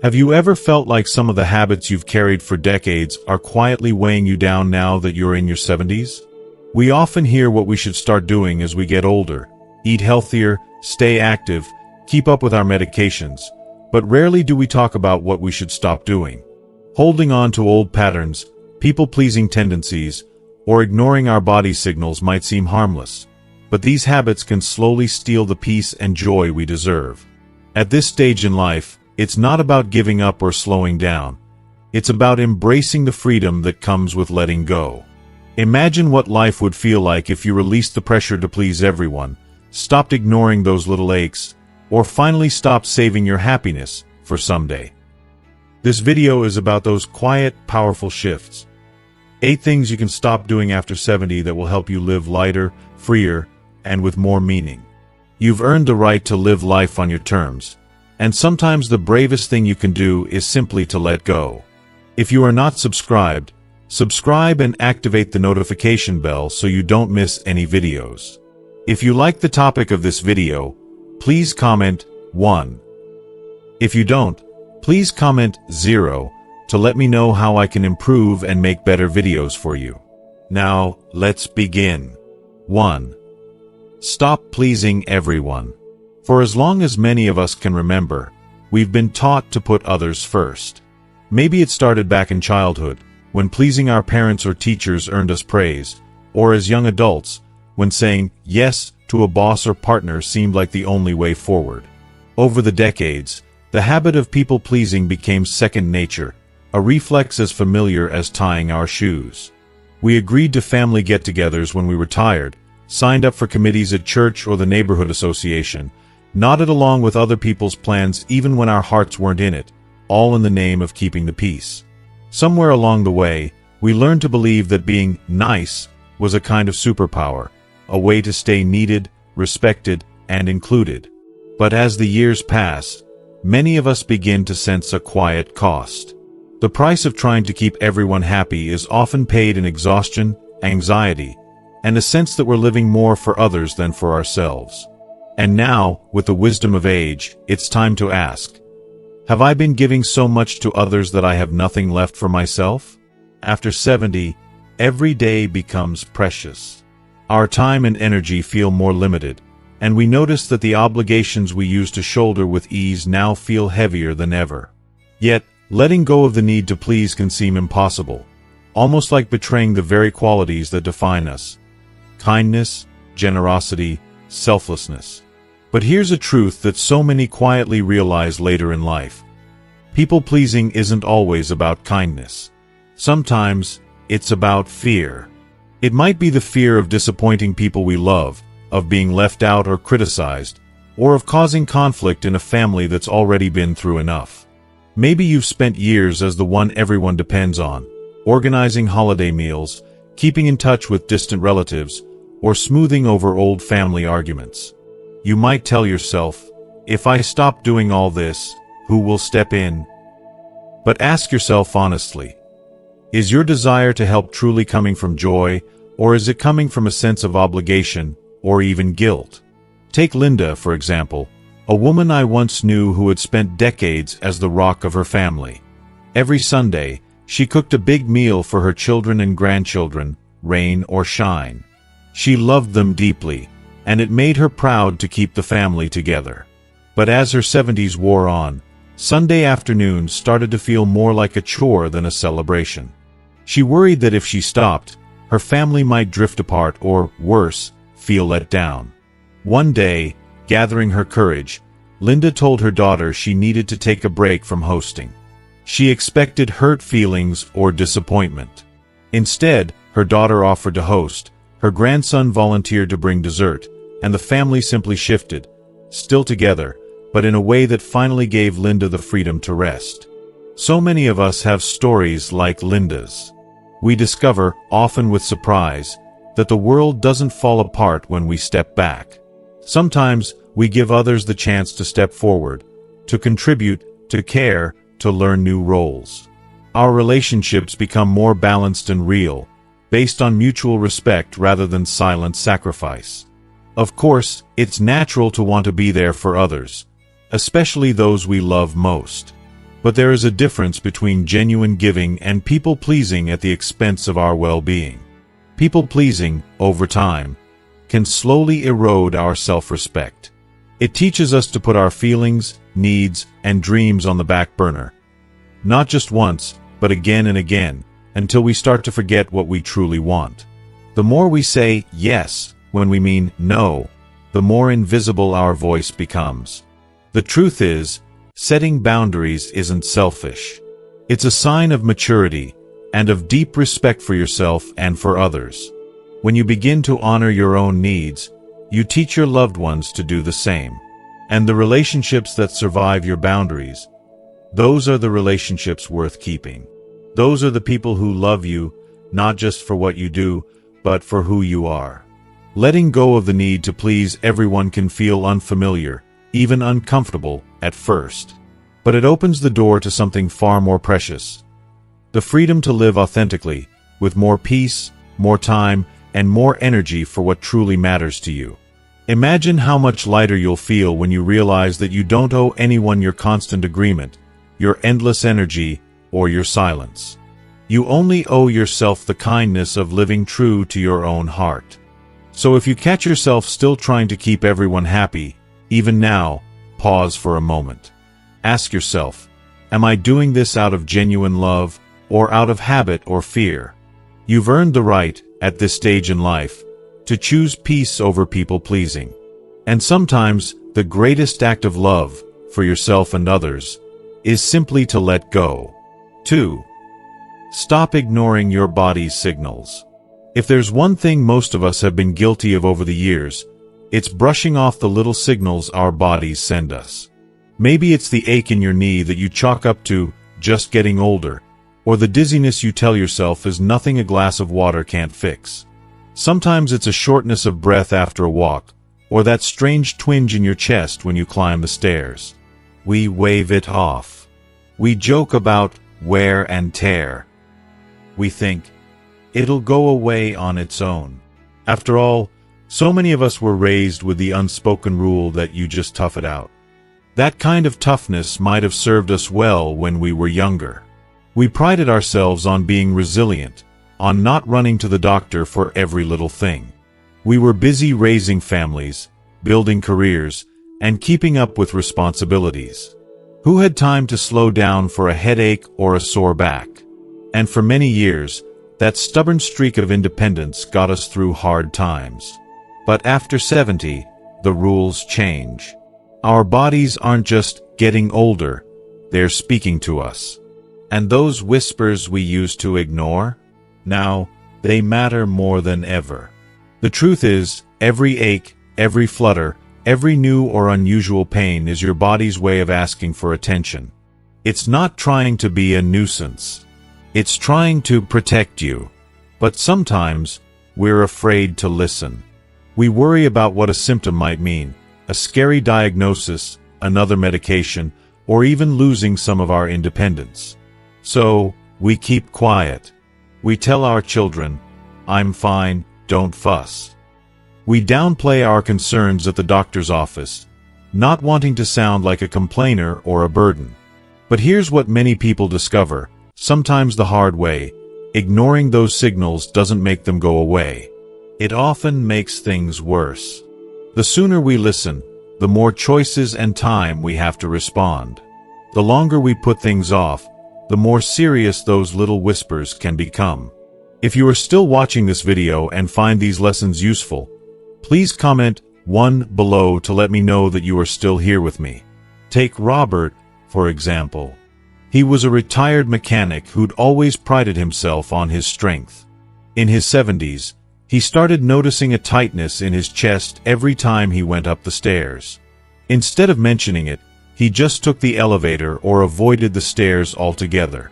Have you ever felt like some of the habits you've carried for decades are quietly weighing you down now that you're in your 70s? We often hear what we should start doing as we get older: eat healthier, stay active, keep up with our medications, but rarely do we talk about what we should stop doing. Holding on to old patterns, people-pleasing tendencies, or ignoring our body signals might seem harmless, but these habits can slowly steal the peace and joy we deserve. At this stage in life, it's not about giving up or slowing down. It's about embracing the freedom that comes with letting go. Imagine what life would feel like if you released the pressure to please everyone, stopped ignoring those little aches, or finally stopped saving your happiness for someday. This video is about those quiet, powerful shifts. 8 things you can stop doing after 70 that will help you live lighter, freer, and with more meaning. You've earned the right to live life on your terms. And sometimes the bravest thing you can do is simply to let go. If you are not subscribed, subscribe and activate the notification bell so you don't miss any videos. If you like the topic of this video, please comment 1. If you don't, please comment 0 to let me know how I can improve and make better videos for you. Now, let's begin. 1. Stop pleasing everyone. For as long as many of us can remember, we've been taught to put others first. Maybe it started back in childhood, when pleasing our parents or teachers earned us praise, or as young adults, when saying yes to a boss or partner seemed like the only way forward. Over the decades, the habit of people-pleasing became second nature, a reflex as familiar as tying our shoes. We agreed to family get-togethers when we were tired, signed up for committees at church or the neighborhood association, nodded along with other people's plans even when our hearts weren't in it, all in the name of keeping the peace. Somewhere along the way, we learned to believe that being nice was a kind of superpower, a way to stay needed, respected, and included. But as the years pass, many of us begin to sense a quiet cost. The price of trying to keep everyone happy is often paid in exhaustion, anxiety, and a sense that we're living more for others than for ourselves. And now, with the wisdom of age, it's time to ask, have I been giving so much to others that I have nothing left for myself? After 70, every day becomes precious. Our time and energy feel more limited, and we notice that the obligations we used to shoulder with ease now feel heavier than ever. Yet, letting go of the need to please can seem impossible, almost like betraying the very qualities that define us: kindness, generosity, selflessness. But here's a truth that so many quietly realize later in life. People-pleasing isn't always about kindness. Sometimes, it's about fear. It might be the fear of disappointing people we love, of being left out or criticized, or of causing conflict in a family that's already been through enough. Maybe you've spent years as the one everyone depends on, organizing holiday meals, keeping in touch with distant relatives, or smoothing over old family arguments. You might tell yourself, if I stop doing all this, who will step in? But ask yourself honestly, is your desire to help truly coming from joy, or is it coming from a sense of obligation, or even guilt? Take Linda, for example, a woman I once knew who had spent decades as the rock of her family. Every Sunday, she cooked a big meal for her children and grandchildren, rain or shine. She loved them deeply, and it made her proud to keep the family together. But as her 70s wore on, Sunday afternoons started to feel more like a chore than a celebration. She worried that if she stopped, her family might drift apart or, worse, feel let down. One day, gathering her courage, Linda told her daughter she needed to take a break from hosting. She expected hurt feelings or disappointment. Instead, her daughter offered to host, her grandson volunteered to bring dessert, and the family simply shifted, still together, but in a way that finally gave Linda the freedom to rest. So many of us have stories like Linda's. We discover, often with surprise, that the world doesn't fall apart when we step back. Sometimes, we give others the chance to step forward, to contribute, to care, to learn new roles. Our relationships become more balanced and real, based on mutual respect rather than silent sacrifice. Of course, it's natural to want to be there for others, especially those we love most. But there is a difference between genuine giving and people-pleasing at the expense of our well-being. People-pleasing, over time, can slowly erode our self-respect. It teaches us to put our feelings, needs, and dreams on the back burner. Not just once, but again and again, until we start to forget what we truly want. The more we say yes when we mean no, the more invisible our voice becomes. The truth is, setting boundaries isn't selfish. It's a sign of maturity and of deep respect for yourself and for others. When you begin to honor your own needs, you teach your loved ones to do the same. And the relationships that survive your boundaries, those are the relationships worth keeping. Those are the people who love you, not just for what you do, but for who you are. Letting go of the need to please everyone can feel unfamiliar, even uncomfortable, at first. But it opens the door to something far more precious. The freedom to live authentically, with more peace, more time, and more energy for what truly matters to you. Imagine how much lighter you'll feel when you realize that you don't owe anyone your constant agreement, your endless energy, or your silence. You only owe yourself the kindness of living true to your own heart. So if you catch yourself still trying to keep everyone happy, even now, pause for a moment. Ask yourself, am I doing this out of genuine love, or out of habit or fear? You've earned the right, at this stage in life, to choose peace over people-pleasing. And sometimes, the greatest act of love, for yourself and others, is simply to let go. 2. Stop ignoring your body's signals. If there's one thing most of us have been guilty of over the years, it's brushing off the little signals our bodies send us. Maybe it's the ache in your knee that you chalk up to just getting older, or the dizziness you tell yourself is nothing a glass of water can't fix. Sometimes it's a shortness of breath after a walk, or that strange twinge in your chest when you climb the stairs. We wave it off. We joke about wear and tear. We think, it'll go away on its own. After all, so many of us were raised with the unspoken rule that you just tough it out. That kind of toughness might have served us well when we were younger. We prided ourselves on being resilient, on not running to the doctor for every little thing. We were busy raising families, building careers, and keeping up with responsibilities. Who had time to slow down for a headache or a sore back? And for many years, that stubborn streak of independence got us through hard times. But after 70, the rules change. Our bodies aren't just getting older, they're speaking to us. And those whispers we used to ignore? Now, they matter more than ever. The truth is, every ache, every flutter, every new or unusual pain is your body's way of asking for attention. It's not trying to be a nuisance. It's trying to protect you. But sometimes, we're afraid to listen. We worry about what a symptom might mean, a scary diagnosis, another medication, or even losing some of our independence. So, we keep quiet. We tell our children, I'm fine, don't fuss. We downplay our concerns at the doctor's office, not wanting to sound like a complainer or a burden. But here's what many people discover, sometimes the hard way: ignoring those signals doesn't make them go away. It often makes things worse. The sooner we listen, the more choices and time we have to respond. The longer we put things off, the more serious those little whispers can become. If you are still watching this video and find these lessons useful, please comment 1 below to let me know that you are still here with me. Take Robert, for example. He was a retired mechanic who'd always prided himself on his strength. In his 70s, he started noticing a tightness in his chest every time he went up the stairs. Instead of mentioning it, he just took the elevator or avoided the stairs altogether.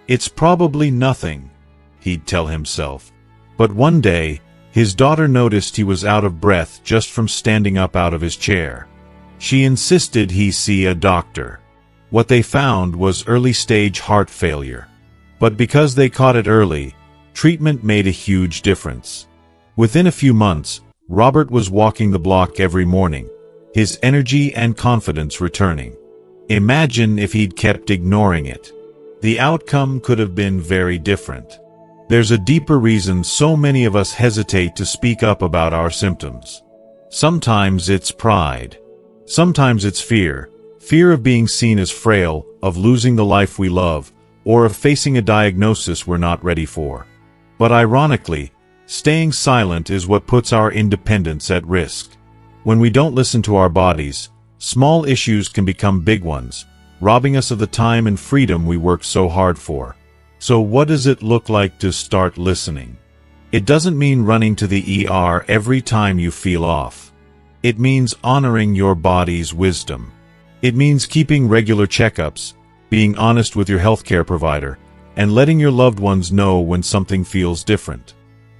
It's probably nothing, he'd tell himself. But one day, his daughter noticed he was out of breath just from standing up out of his chair. She insisted he see a doctor. What they found was early-stage heart failure. But because they caught it early, treatment made a huge difference. Within a few months, Robert was walking the block every morning, his energy and confidence returning. Imagine if he'd kept ignoring it. The outcome could have been very different. There's a deeper reason so many of us hesitate to speak up about our symptoms. Sometimes it's pride. Sometimes it's fear. Fear of being seen as frail, of losing the life we love, or of facing a diagnosis we're not ready for. But ironically, staying silent is what puts our independence at risk. When we don't listen to our bodies, small issues can become big ones, robbing us of the time and freedom we work so hard for. So what does it look like to start listening? It doesn't mean running to the ER every time you feel off. It means honoring your body's wisdom. It means keeping regular checkups, being honest with your healthcare provider, and letting your loved ones know when something feels different.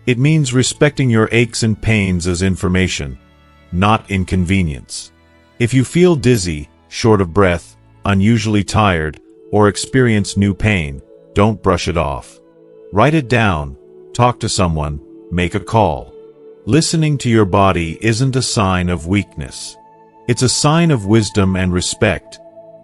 It means respecting your aches and pains as information, not inconvenience. If you feel dizzy, short of breath, unusually tired, or experience new pain, don't brush it off. Write it down, talk to someone, make a call. Listening to your body isn't a sign of weakness. It's a sign of wisdom and respect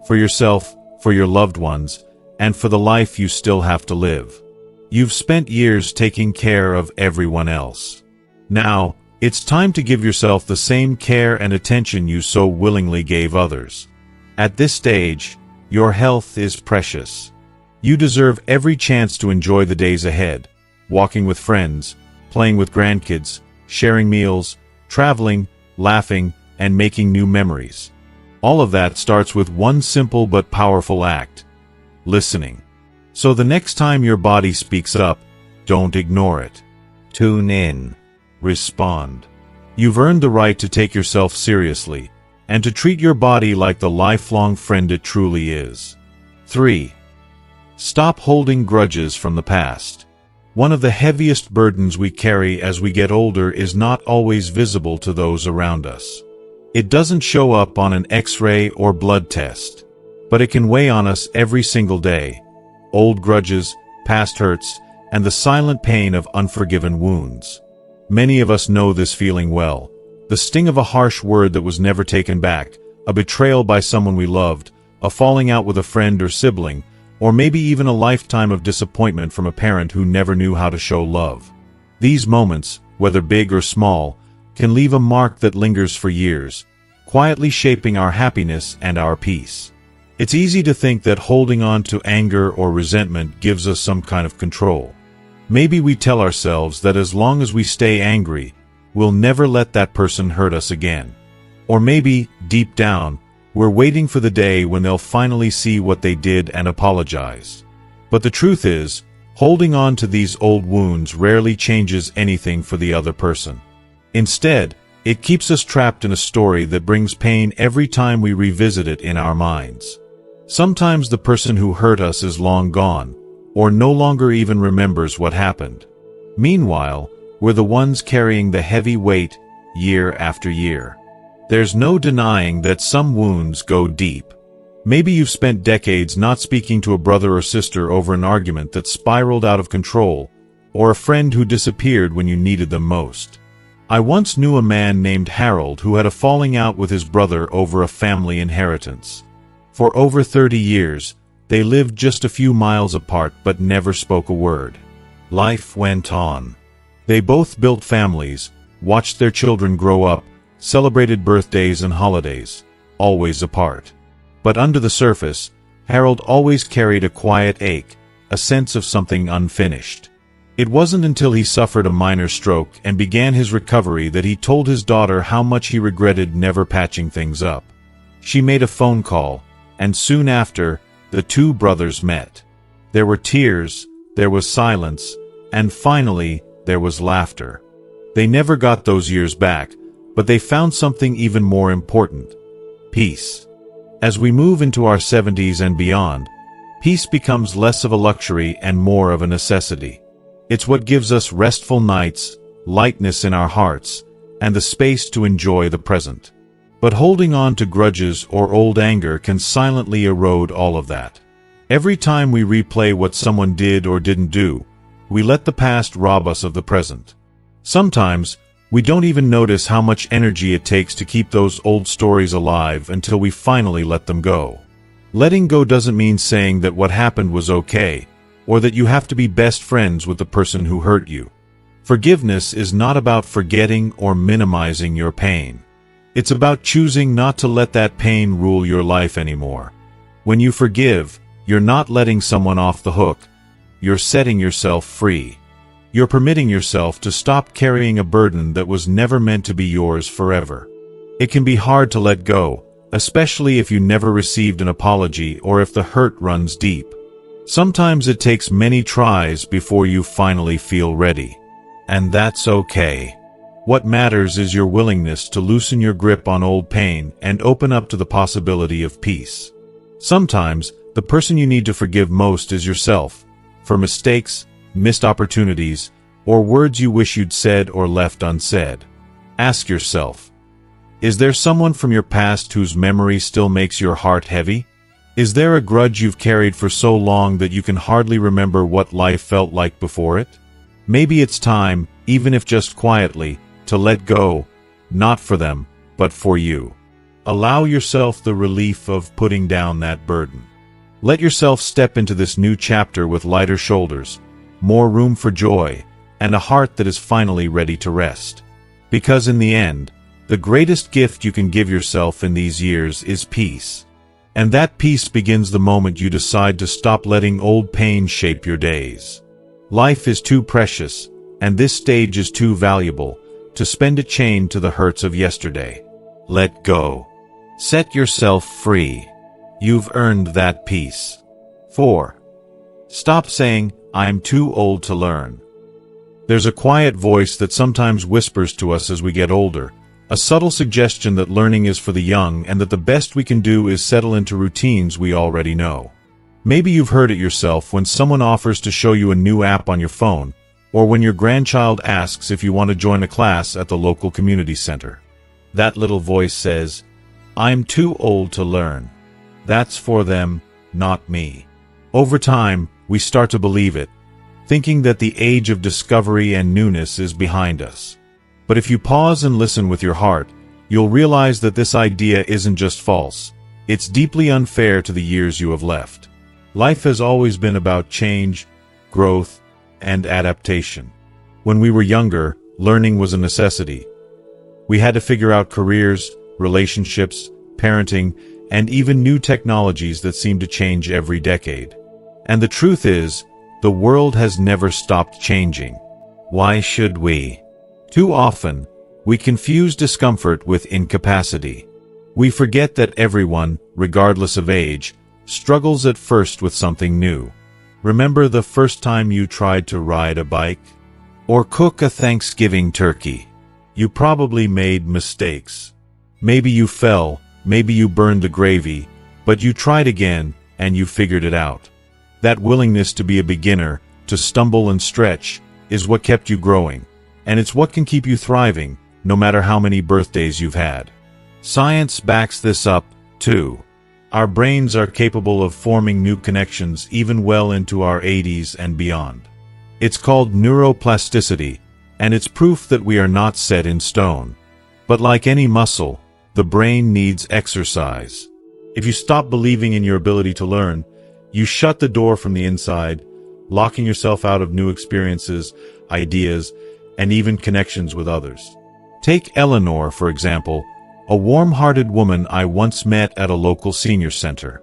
for yourself, for your loved ones, and for the life you still have to live. You've spent years taking care of everyone else. Now, it's time to give yourself the same care and attention you so willingly gave others. At this stage, your health is precious. You deserve every chance to enjoy the days ahead, walking with friends, playing with grandkids, sharing meals, traveling, laughing, and making new memories. All of that starts with one simple but powerful act: listening. So the next time your body speaks up, don't ignore it. Tune in. Respond. You've earned the right to take yourself seriously, and to treat your body like the lifelong friend it truly is. 3. Stop holding grudges from the past. One of the heaviest burdens we carry as we get older is not always visible to those around us. It doesn't show up on an X-ray or blood test, but it can weigh on us every single day. Old grudges, past hurts, and the silent pain of unforgiven wounds. Many of us know this feeling well. The sting of a harsh word that was never taken back, a betrayal by someone we loved, a falling out with a friend or sibling, or maybe even a lifetime of disappointment from a parent who never knew how to show love. These moments, whether big or small, can leave a mark that lingers for years, quietly shaping our happiness and our peace. It's easy to think that holding on to anger or resentment gives us some kind of control. Maybe we tell ourselves that as long as we stay angry, we'll never let that person hurt us again. Or maybe, deep down, we're waiting for the day when they'll finally see what they did and apologize. But the truth is, holding on to these old wounds rarely changes anything for the other person. Instead, it keeps us trapped in a story that brings pain every time we revisit it in our minds. Sometimes the person who hurt us is long gone, or no longer even remembers what happened. Meanwhile, we're the ones carrying the heavy weight, year after year. There's no denying that some wounds go deep. Maybe you've spent decades not speaking to a brother or sister over an argument that spiraled out of control, or a friend who disappeared when you needed them most. I once knew a man named Harold who had a falling out with his brother over a family inheritance. For over 30 years, they lived just a few miles apart but never spoke a word. Life went on. They both built families, watched their children grow up, celebrated birthdays and holidays, always apart. But under the surface, Harold always carried a quiet ache, a sense of something unfinished. It wasn't until he suffered a minor stroke and began his recovery that he told his daughter how much he regretted never patching things up. She made a phone call, and soon after, the two brothers met. There were tears, there was silence, and finally, there was laughter. They never got those years back, but they found something even more important: peace. As we move into our 70s and beyond, peace becomes less of a luxury and more of a necessity. It's what gives us restful nights, lightness in our hearts, and the space to enjoy the present. But holding on to grudges or old anger can silently erode all of that. Every time we replay what someone did or didn't do, we let the past rob us of the present. Sometimes, we don't even notice how much energy it takes to keep those old stories alive until we finally let them go. Letting go doesn't mean saying that what happened was okay, or that you have to be best friends with the person who hurt you. Forgiveness is not about forgetting or minimizing your pain. It's about choosing not to let that pain rule your life anymore. When you forgive, you're not letting someone off the hook. You're setting yourself free. You're permitting yourself to stop carrying a burden that was never meant to be yours forever. It can be hard to let go, especially if you never received an apology or if the hurt runs deep. Sometimes it takes many tries before you finally feel ready. And that's okay. What matters is your willingness to loosen your grip on old pain and open up to the possibility of peace. Sometimes, the person you need to forgive most is yourself, for mistakes, missed opportunities, or words you wish you'd said or left unsaid. Ask yourself, is there someone from your past whose memory still makes your heart heavy? Is there a grudge you've carried for so long that you can hardly remember what life felt like before it? Maybe it's time, even if just quietly, to let go, not for them, but for you. Allow yourself the relief of putting down that burden. Let yourself step into this new chapter with lighter shoulders, more room for joy, and a heart that is finally ready to rest. Because in the end, the greatest gift you can give yourself in these years is peace. And that peace begins the moment you decide to stop letting old pain shape your days. Life is too precious, and this stage is too valuable, to spend it chained to the hurts of yesterday. Let go. Set yourself free. You've earned that peace. 4. Stop saying, "I'm too old to learn." There's a quiet voice that sometimes whispers to us as we get older, a subtle suggestion that learning is for the young and that the best we can do is settle into routines we already know. Maybe you've heard it yourself when someone offers to show you a new app on your phone, or when your grandchild asks if you want to join a class at the local community center. That little voice says, "I'm too old to learn. That's for them, not me." Over time, we start to believe it, thinking that the age of discovery and newness is behind us. But if you pause and listen with your heart, you'll realize that this idea isn't just false, it's deeply unfair to the years you have left. Life has always been about change, growth, and adaptation. When we were younger, learning was a necessity. We had to figure out careers, relationships, parenting, and even new technologies that seem to change every decade. And the truth is, the world has never stopped changing. Why should we? Too often, we confuse discomfort with incapacity. We forget that everyone, regardless of age, struggles at first with something new. Remember the first time you tried to ride a bike? Or cook a Thanksgiving turkey? You probably made mistakes. Maybe you fell, maybe you burned the gravy, but you tried again, and you figured it out. That willingness to be a beginner, to stumble and stretch, is what kept you growing. And it's what can keep you thriving, no matter how many birthdays you've had. Science backs this up, too. Our brains are capable of forming new connections even well into our 80s and beyond. It's called neuroplasticity, and it's proof that we are not set in stone. But like any muscle, the brain needs exercise. If you stop believing in your ability to learn, you shut the door from the inside, locking yourself out of new experiences, ideas, and even connections with others. Take Eleanor, for example, a warm-hearted woman I once met at a local senior center.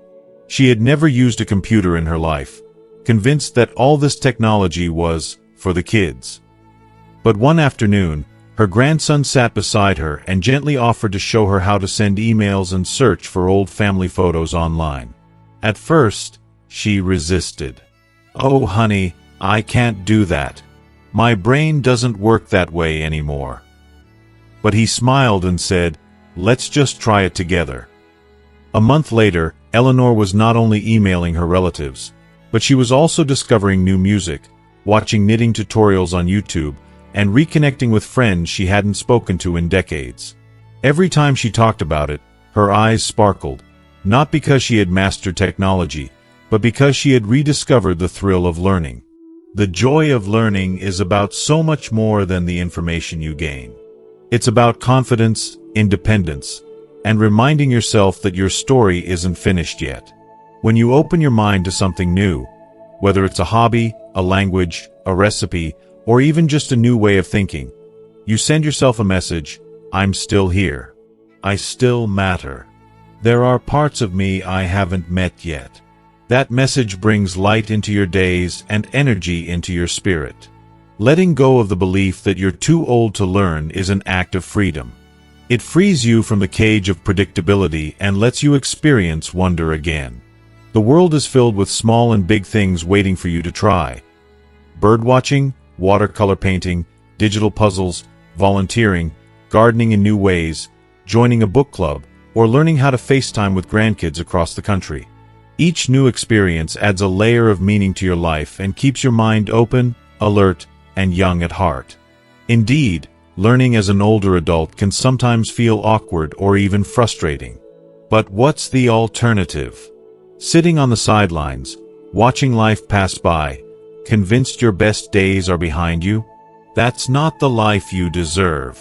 She had never used a computer in her life, convinced that all this technology was for the kids. But one afternoon, her grandson sat beside her and gently offered to show her how to send emails and search for old family photos online. At first, she resisted. "Oh, honey, I can't do that. My brain doesn't work that way anymore." But he smiled and said, "Let's just try it together." A month later, Eleanor was not only emailing her relatives, but she was also discovering new music, watching knitting tutorials on YouTube, and reconnecting with friends she hadn't spoken to in decades. Every time she talked about it, her eyes sparkled, not because she had mastered technology, but because she had rediscovered the thrill of learning. The joy of learning is about so much more than the information you gain. It's about confidence, independence, and reminding yourself that your story isn't finished yet. When you open your mind to something new, whether it's a hobby, a language, a recipe, or even just a new way of thinking, you send yourself a message: I'm still here. I still matter. There are parts of me I haven't met yet. That message brings light into your days and energy into your spirit. Letting go of the belief that you're too old to learn is an act of freedom. It frees you from the cage of predictability and lets you experience wonder again. The world is filled with small and big things waiting for you to try. Birdwatching, watercolor painting, digital puzzles, volunteering, gardening in new ways, joining a book club, or learning how to FaceTime with grandkids across the country. Each new experience adds a layer of meaning to your life and keeps your mind open, alert, and young at heart. Indeed, learning as an older adult can sometimes feel awkward or even frustrating. But what's the alternative? Sitting on the sidelines, watching life pass by, convinced your best days are behind you? That's not the life you deserve.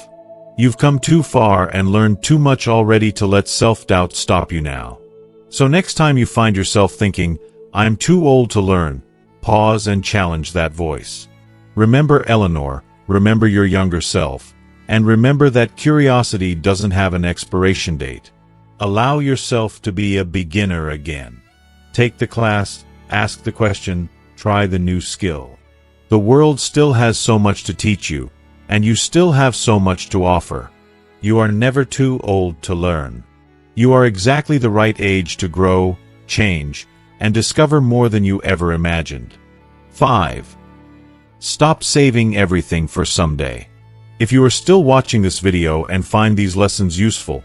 You've come too far and learned too much already to let self-doubt stop you now. So next time you find yourself thinking, I'm too old to learn, pause and challenge that voice. Remember Eleanor, remember your younger self, and remember that curiosity doesn't have an expiration date. Allow yourself to be a beginner again. Take the class, ask the question, try the new skill. The world still has so much to teach you, and you still have so much to offer. You are never too old to learn. You are exactly the right age to grow, change, and discover more than you ever imagined. 5. Stop saving everything for someday. If you are still watching this video and find these lessons useful,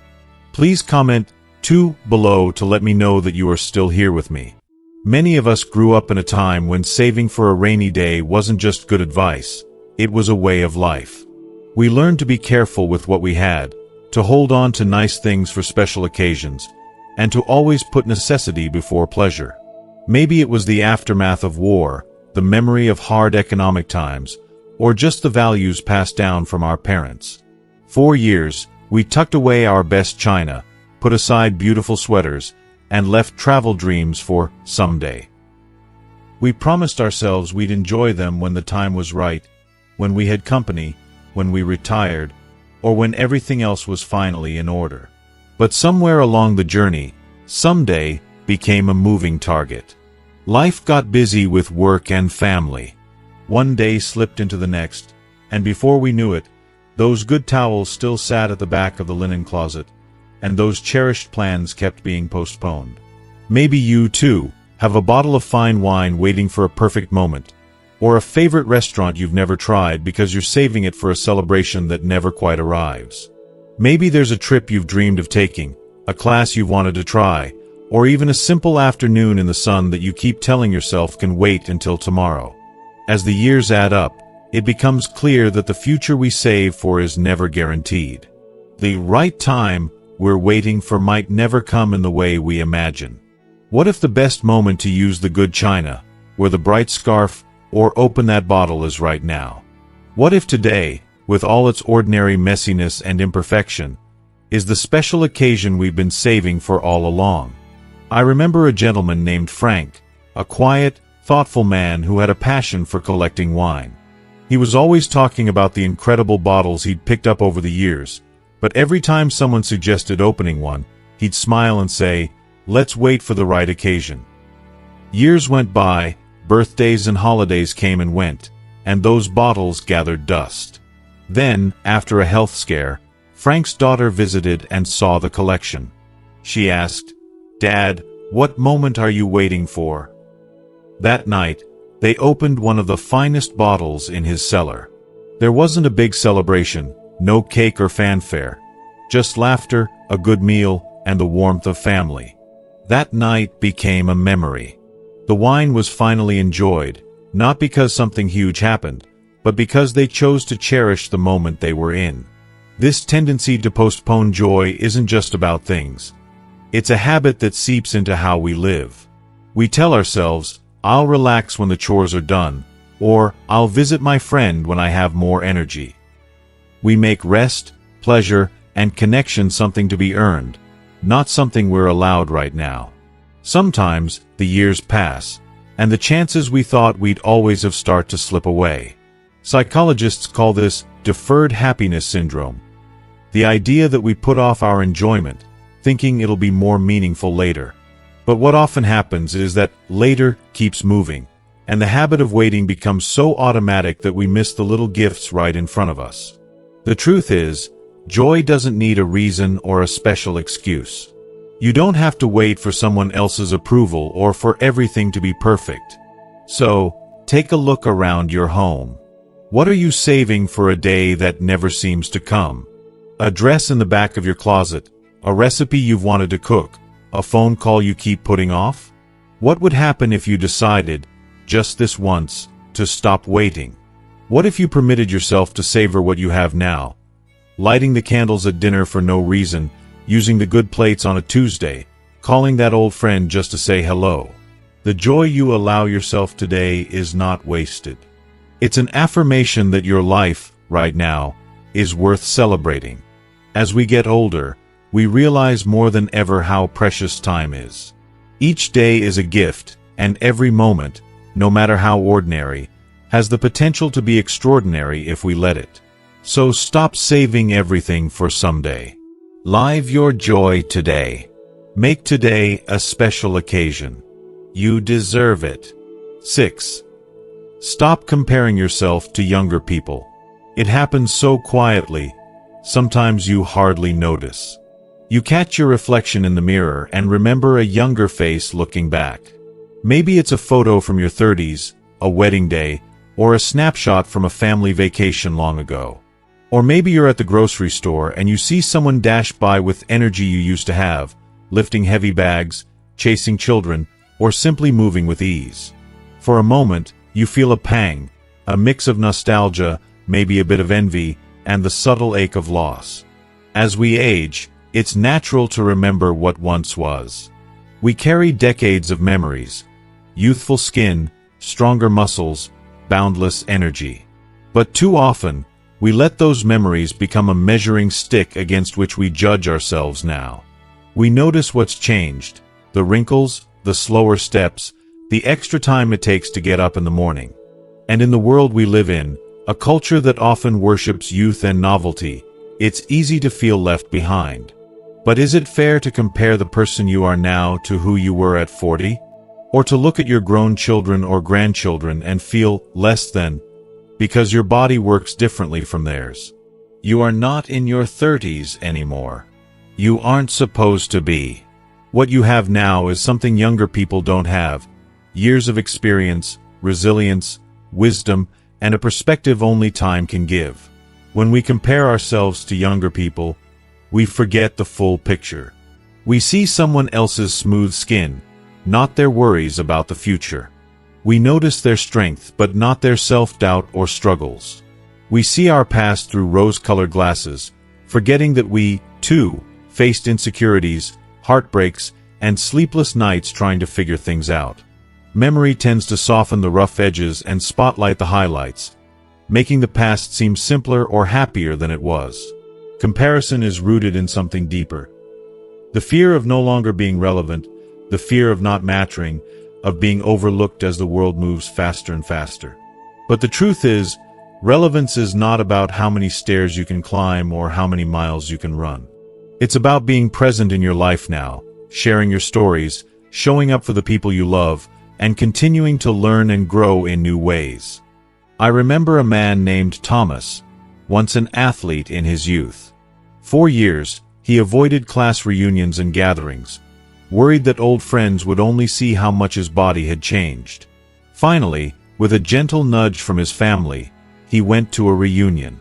please comment 2 below to let me know that you are still here with me. Many of us grew up in a time when saving for a rainy day wasn't just good advice, it was a way of life. We learned to be careful with what we had, to hold on to nice things for special occasions, and to always put necessity before pleasure. Maybe it was the aftermath of war, the memory of hard economic times, or just the values passed down from our parents. For years, we tucked away our best china, put aside beautiful sweaters, and left travel dreams for someday. We promised ourselves we'd enjoy them when the time was right, when we had company, when we retired, or when everything else was finally in order. But somewhere along the journey, someday became a moving target. Life got busy with work and family. One day slipped into the next, and before we knew it, those good towels still sat at the back of the linen closet, and those cherished plans kept being postponed. Maybe you, too, have a bottle of fine wine waiting for a perfect moment, or a favorite restaurant you've never tried because you're saving it for a celebration that never quite arrives. Maybe there's a trip you've dreamed of taking, a class you've wanted to try, or even a simple afternoon in the sun that you keep telling yourself can wait until tomorrow. As the years add up, it becomes clear that the future we save for is never guaranteed. The right time we're waiting for might never come in the way we imagine. What if the best moment to use the good china, or the bright scarf, or open that bottle is right now? What if today, with all its ordinary messiness and imperfection, is the special occasion we've been saving for all along? I remember a gentleman named Frank, a quiet, thoughtful man who had a passion for collecting wine. He was always talking about the incredible bottles he'd picked up over the years, but every time someone suggested opening one, he'd smile and say, "Let's wait for the right occasion." Years went by, birthdays and holidays came and went, and those bottles gathered dust. Then, after a health scare, Frank's daughter visited and saw the collection. She asked, "Dad, what moment are you waiting for?" That night, they opened one of the finest bottles in his cellar. There wasn't a big celebration, no cake or fanfare, just laughter, a good meal, and the warmth of family. That night became a memory. The wine was finally enjoyed, not because something huge happened, but because they chose to cherish the moment they were in. This tendency to postpone joy isn't just about things. It's a habit that seeps into how we live. We tell ourselves, "I'll relax when the chores are done," or "I'll visit my friend when I have more energy." We make rest, pleasure, and connection something to be earned, not something we're allowed right now. Sometimes, the years pass, and the chances we thought we'd always have start to slip away. Psychologists call this deferred happiness syndrome. The idea that we put off our enjoyment, thinking it'll be more meaningful later. But what often happens is that later keeps moving, and the habit of waiting becomes so automatic that we miss the little gifts right in front of us. The truth is, joy doesn't need a reason or a special excuse. You don't have to wait for someone else's approval or for everything to be perfect. So, take a look around your home. What are you saving for a day that never seems to come? A dress in the back of your closet, a recipe you've wanted to cook, a phone call you keep putting off? What would happen if you decided, just this once, to stop waiting? What if you permitted yourself to savor what you have now? Lighting the candles at dinner for no reason, using the good plates on a Tuesday, calling that old friend just to say hello. The joy you allow yourself today is not wasted. It's an affirmation that your life, right now, is worth celebrating. As we get older, we realize more than ever how precious time is. Each day is a gift, and every moment, no matter how ordinary, has the potential to be extraordinary if we let it. So stop saving everything for someday. Live your joy today. Make today a special occasion. You deserve it. 6. Stop comparing yourself to younger people. It happens so quietly, sometimes you hardly notice. You catch your reflection in the mirror and remember a younger face looking back. Maybe it's a photo from your 30s, a wedding day, or a snapshot from a family vacation long ago. Or maybe you're at the grocery store and you see someone dash by with energy you used to have, lifting heavy bags, chasing children, or simply moving with ease. For a moment, you feel a pang, a mix of nostalgia, maybe a bit of envy, and the subtle ache of loss. As we age, it's natural to remember what once was. We carry decades of memories, youthful skin, stronger muscles, boundless energy. But too often, we let those memories become a measuring stick against which we judge ourselves now. We notice what's changed, the wrinkles, the slower steps, the extra time it takes to get up in the morning. And in the world we live in, a culture that often worships youth and novelty, it's easy to feel left behind. But is it fair to compare the person you are now to who you were at 40? Or to look at your grown children or grandchildren and feel less than, because your body works differently from theirs? You are not in your 30s anymore. You aren't supposed to be. What you have now is something younger people don't have: years of experience, resilience, wisdom, and a perspective only time can give. When we compare ourselves to younger people, we forget the full picture. We see someone else's smooth skin, not their worries about the future. We notice their strength but not their self-doubt or struggles. We see our past through rose-colored glasses, forgetting that we, too, faced insecurities, heartbreaks, and sleepless nights trying to figure things out. Memory tends to soften the rough edges and spotlight the highlights, making the past seem simpler or happier than it was. Comparison is rooted in something deeper. The fear of no longer being relevant, the fear of not mattering, of being overlooked as the world moves faster and faster. But the truth is, relevance is not about how many stairs you can climb or how many miles you can run. It's about being present in your life now, sharing your stories, showing up for the people you love, and continuing to learn and grow in new ways. I remember a man named Thomas, once an athlete in his youth. For years, he avoided class reunions and gatherings, worried that old friends would only see how much his body had changed. Finally, with a gentle nudge from his family, he went to a reunion.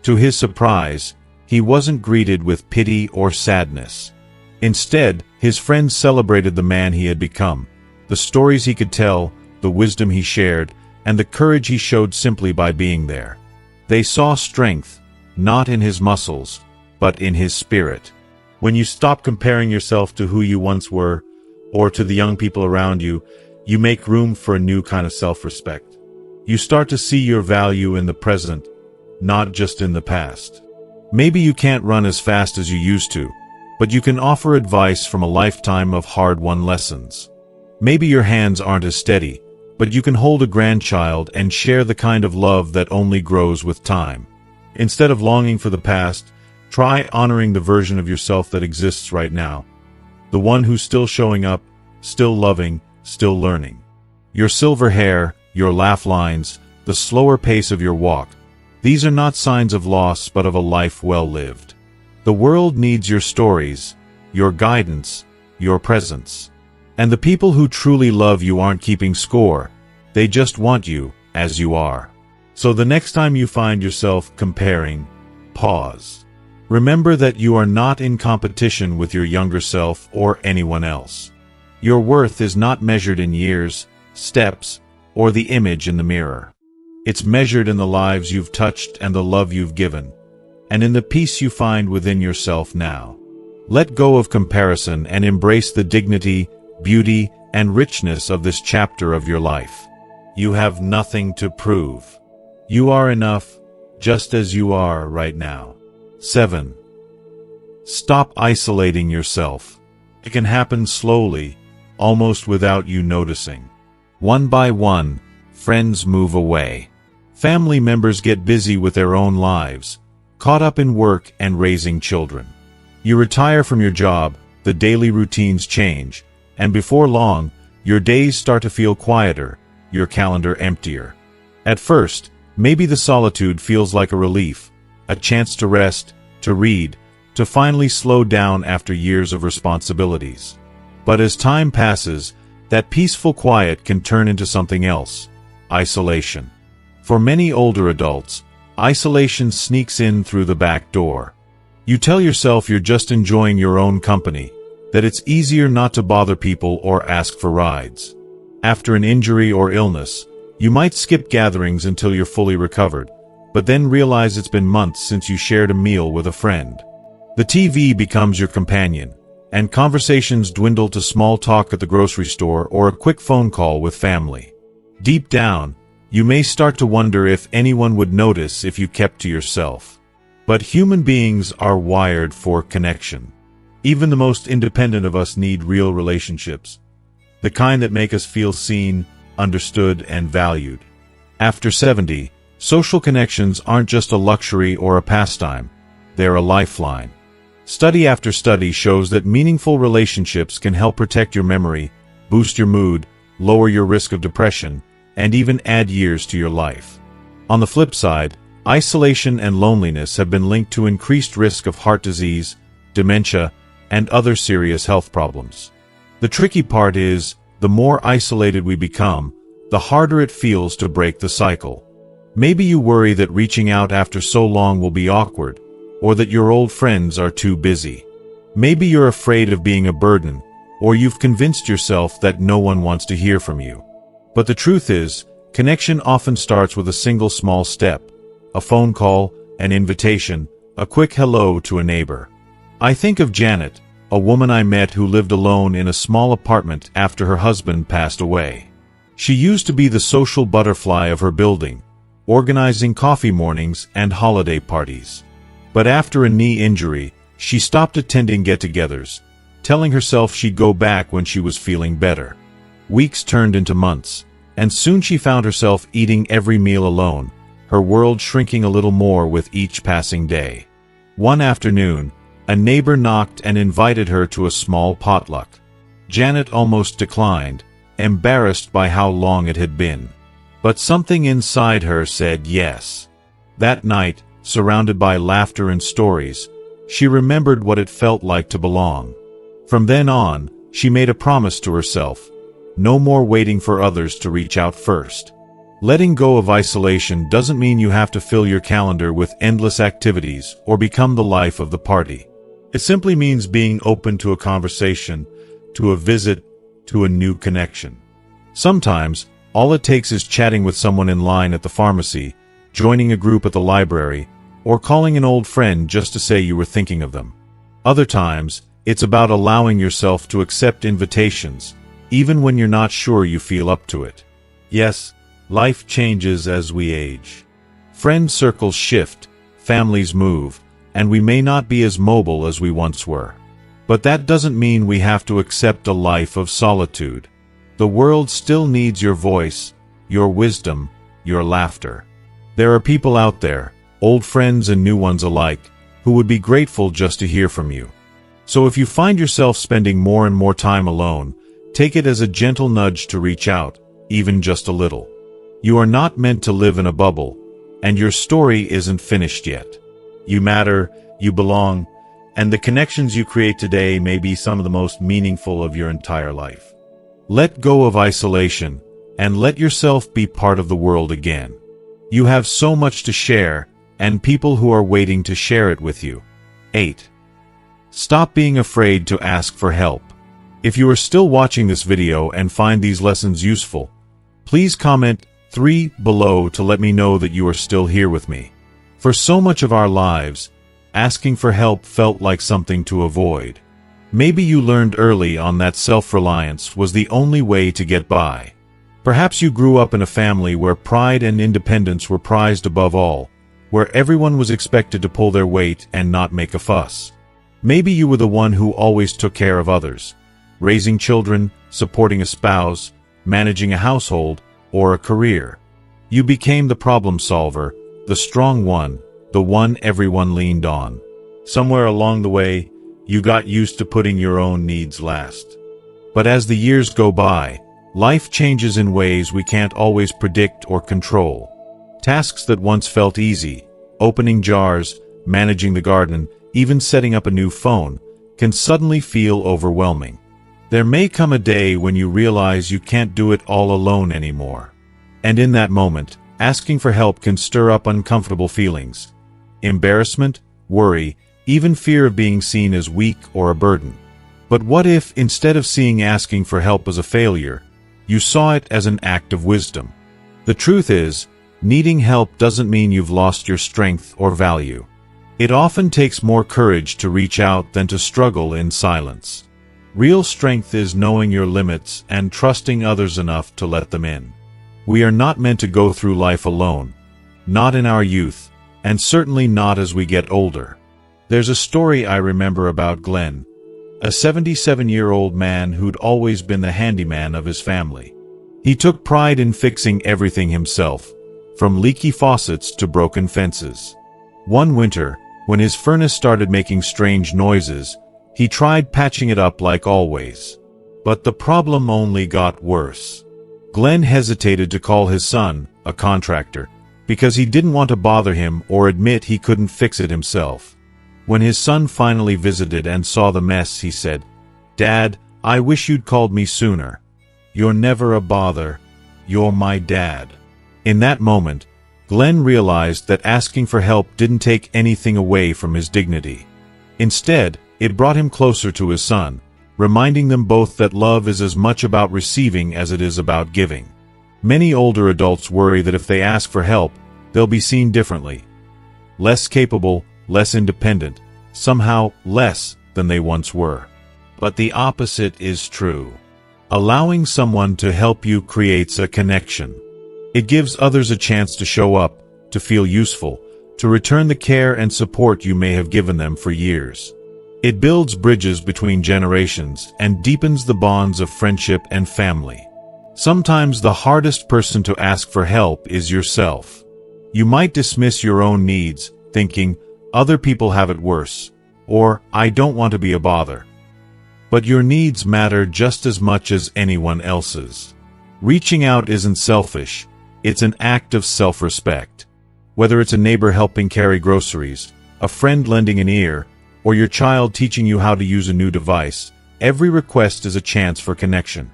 To his surprise, he wasn't greeted with pity or sadness. Instead, his friends celebrated the man he had become, the stories he could tell, the wisdom he shared, and the courage he showed simply by being there. They saw strength, not in his muscles, but in his spirit. When you stop comparing yourself to who you once were, or to the young people around you, you make room for a new kind of self-respect. You start to see your value in the present, not just in the past. Maybe you can't run as fast as you used to, but you can offer advice from a lifetime of hard-won lessons. Maybe your hands aren't as steady, but you can hold a grandchild and share the kind of love that only grows with time. Instead of longing for the past, try honoring the version of yourself that exists right now. The one who's still showing up, still loving, still learning. Your silver hair, your laugh lines, the slower pace of your walk. These are not signs of loss but of a life well lived. The world needs your stories, your guidance, your presence. And the people who truly love you aren't keeping score. They just want you, as you are. So the next time you find yourself comparing, pause. Remember that you are not in competition with your younger self or anyone else. Your worth is not measured in years, steps, or the image in the mirror. It's measured in the lives you've touched and the love you've given, and in the peace you find within yourself now. Let go of comparison and embrace the dignity, beauty, and richness of this chapter of your life. You have nothing to prove. You are enough, just as you are right now. 7. Stop isolating yourself. It can happen slowly, almost without you noticing. One by one, friends move away. Family members get busy with their own lives, caught up in work and raising children. You retire from your job, the daily routines change, and before long, your days start to feel quieter, your calendar emptier. At first, maybe the solitude feels like a relief, a chance to rest, to read, to finally slow down after years of responsibilities. But as time passes, that peaceful quiet can turn into something else: isolation. For many older adults, isolation sneaks in through the back door. You tell yourself you're just enjoying your own company, that it's easier not to bother people or ask for rides. After an injury or illness, you might skip gatherings until you're fully recovered, but then realize it's been months since you shared a meal with a friend. The TV becomes your companion, and conversations dwindle to small talk at the grocery store or a quick phone call with family. Deep down, you may start to wonder if anyone would notice if you kept to yourself. But human beings are wired for connection. Even the most independent of us need real relationships, the kind that make us feel seen, understood, and valued. After 70, social connections aren't just a luxury or a pastime, they're a lifeline. Study after study shows that meaningful relationships can help protect your memory, boost your mood, lower your risk of depression, and even add years to your life. On the flip side, isolation and loneliness have been linked to increased risk of heart disease, dementia, and other serious health problems. The tricky part is, the more isolated we become, the harder it feels to break the cycle. Maybe you worry that reaching out after so long will be awkward, or that your old friends are too busy. Maybe you're afraid of being a burden, or you've convinced yourself that no one wants to hear from you. But the truth is, connection often starts with a single small step: a phone call, an invitation, a quick hello to a neighbor. I think of Janet, a woman I met who lived alone in a small apartment after her husband passed away. She used to be the social butterfly of her building, organizing coffee mornings and holiday parties. But after a knee injury, she stopped attending get-togethers, telling herself she'd go back when she was feeling better. Weeks turned into months, and soon she found herself eating every meal alone, her world shrinking a little more with each passing day. One afternoon, a neighbor knocked and invited her to a small potluck. Janet almost declined, embarrassed by how long it had been. But something inside her said yes. That night, surrounded by laughter and stories, she remembered what it felt like to belong. From then on, she made a promise to herself: no more waiting for others to reach out first. Letting go of isolation doesn't mean you have to fill your calendar with endless activities or become the life of the party. It simply means being open to a conversation, to a visit, to a new connection. Sometimes, all it takes is chatting with someone in line at the pharmacy, joining a group at the library, or calling an old friend just to say you were thinking of them. Other times, it's about allowing yourself to accept invitations, even when you're not sure you feel up to it. Yes, life changes as we age. Friend circles shift, families move, and we may not be as mobile as we once were. But that doesn't mean we have to accept a life of solitude. The world still needs your voice, your wisdom, your laughter. There are people out there, old friends and new ones alike, who would be grateful just to hear from you. So if you find yourself spending more and more time alone, take it as a gentle nudge to reach out, even just a little. You are not meant to live in a bubble, and your story isn't finished yet. You matter, you belong, and the connections you create today may be some of the most meaningful of your entire life. Let go of isolation, and let yourself be part of the world again. You have so much to share, and people who are waiting to share it with you. 8. Stop being afraid to ask for help. If you are still watching this video and find these lessons useful, please comment 3 below to let me know that you are still here with me. For so much of our lives, asking for help felt like something to avoid. Maybe you learned early on that self-reliance was the only way to get by. Perhaps you grew up in a family where pride and independence were prized above all, where everyone was expected to pull their weight and not make a fuss. Maybe you were the one who always took care of others, raising children, supporting a spouse, managing a household, or a career. You became the problem solver, the strong one, the one everyone leaned on. Somewhere along the way, you got used to putting your own needs last. But as the years go by, life changes in ways we can't always predict or control. Tasks that once felt easy, opening jars, managing the garden, even setting up a new phone, can suddenly feel overwhelming. There may come a day when you realize you can't do it all alone anymore. And in that moment, asking for help can stir up uncomfortable feelings. Embarrassment, worry, even fear of being seen as weak or a burden. But what if, instead of seeing asking for help as a failure, you saw it as an act of wisdom? The truth is, needing help doesn't mean you've lost your strength or value. It often takes more courage to reach out than to struggle in silence. Real strength is knowing your limits and trusting others enough to let them in. We are not meant to go through life alone, not in our youth, and certainly not as we get older. There's a story I remember about Glenn, a 77-year-old man who'd always been the handyman of his family. He took pride in fixing everything himself, from leaky faucets to broken fences. One winter, when his furnace started making strange noises, he tried patching it up like always. But the problem only got worse. Glenn hesitated to call his son, a contractor, because he didn't want to bother him or admit he couldn't fix it himself. When his son finally visited and saw the mess, he said, "Dad, I wish you'd called me sooner. You're never a bother. You're my dad." In that moment, Glenn realized that asking for help didn't take anything away from his dignity. Instead, it brought him closer to his son, reminding them both that love is as much about receiving as it is about giving. Many older adults worry that if they ask for help, they'll be seen differently. Less capable, less independent, somehow less than they once were. But the opposite is true. Allowing someone to help you creates a connection. It gives others a chance to show up, to feel useful, to return the care and support you may have given them for years. It builds bridges between generations and deepens the bonds of friendship and family. Sometimes the hardest person to ask for help is yourself. You might dismiss your own needs, thinking, "Other people have it worse," or "I don't want to be a bother." But your needs matter just as much as anyone else's. Reaching out isn't selfish. It's an act of self-respect. Whether it's a neighbor helping carry groceries, a friend lending an ear, or your child teaching you how to use a new device, every request is a chance for connection.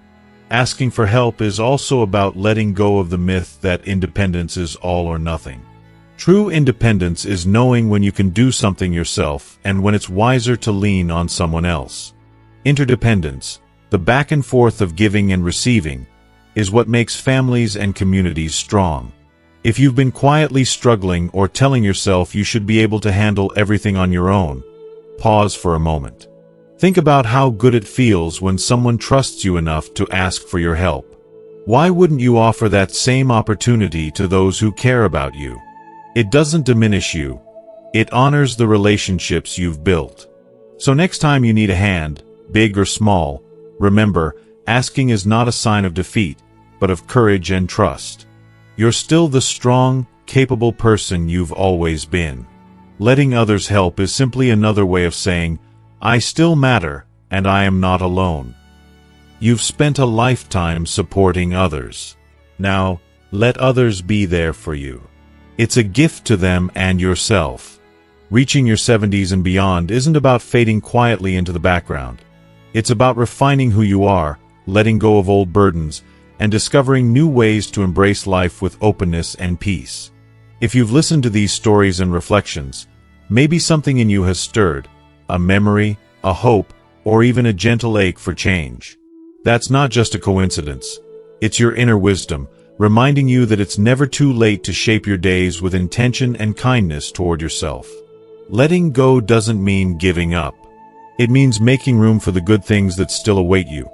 Asking for help is also about letting go of the myth that independence is all or nothing. True independence is knowing when you can do something yourself and when it's wiser to lean on someone else. Interdependence, the back and forth of giving and receiving, is what makes families and communities strong. If you've been quietly struggling or telling yourself you should be able to handle everything on your own, pause for a moment. Think about how good it feels when someone trusts you enough to ask for your help. Why wouldn't you offer that same opportunity to those who care about you? It doesn't diminish you. It honors the relationships you've built. So next time you need a hand, big or small, remember, asking is not a sign of defeat, but of courage and trust. You're still the strong, capable person you've always been. Letting others help is simply another way of saying, I still matter, and I am not alone. You've spent a lifetime supporting others. Now, let others be there for you. It's a gift to them and yourself. Reaching your 70s and beyond isn't about fading quietly into the background. It's about refining who you are, letting go of old burdens, and discovering new ways to embrace life with openness and peace. If you've listened to these stories and reflections, maybe something in you has stirred, a memory, a hope, or even a gentle ache for change. That's not just a coincidence. It's your inner wisdom, reminding you that it's never too late to shape your days with intention and kindness toward yourself. Letting go doesn't mean giving up. It means making room for the good things that still await you.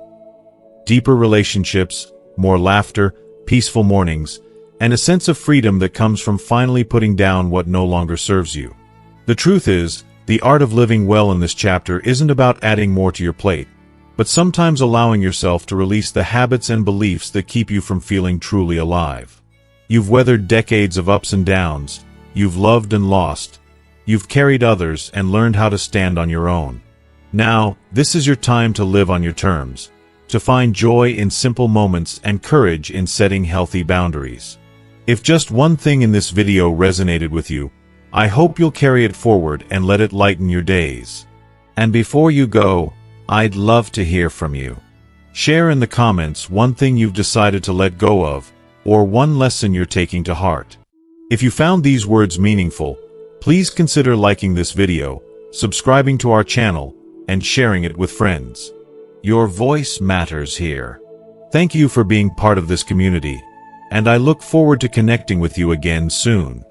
Deeper relationships, more laughter, peaceful mornings, and a sense of freedom that comes from finally putting down what no longer serves you. The truth is, the art of living well in this chapter isn't about adding more to your plate, but sometimes allowing yourself to release the habits and beliefs that keep you from feeling truly alive. You've weathered decades of ups and downs, you've loved and lost, you've carried others and learned how to stand on your own. Now, this is your time to live on your terms, to find joy in simple moments and courage in setting healthy boundaries. If just one thing in this video resonated with you, I hope you'll carry it forward and let it lighten your days. And before you go, I'd love to hear from you. Share in the comments one thing you've decided to let go of, or one lesson you're taking to heart. If you found these words meaningful, please consider liking this video, subscribing to our channel, and sharing it with friends. Your voice matters here. Thank you for being part of this community, and I look forward to connecting with you again soon.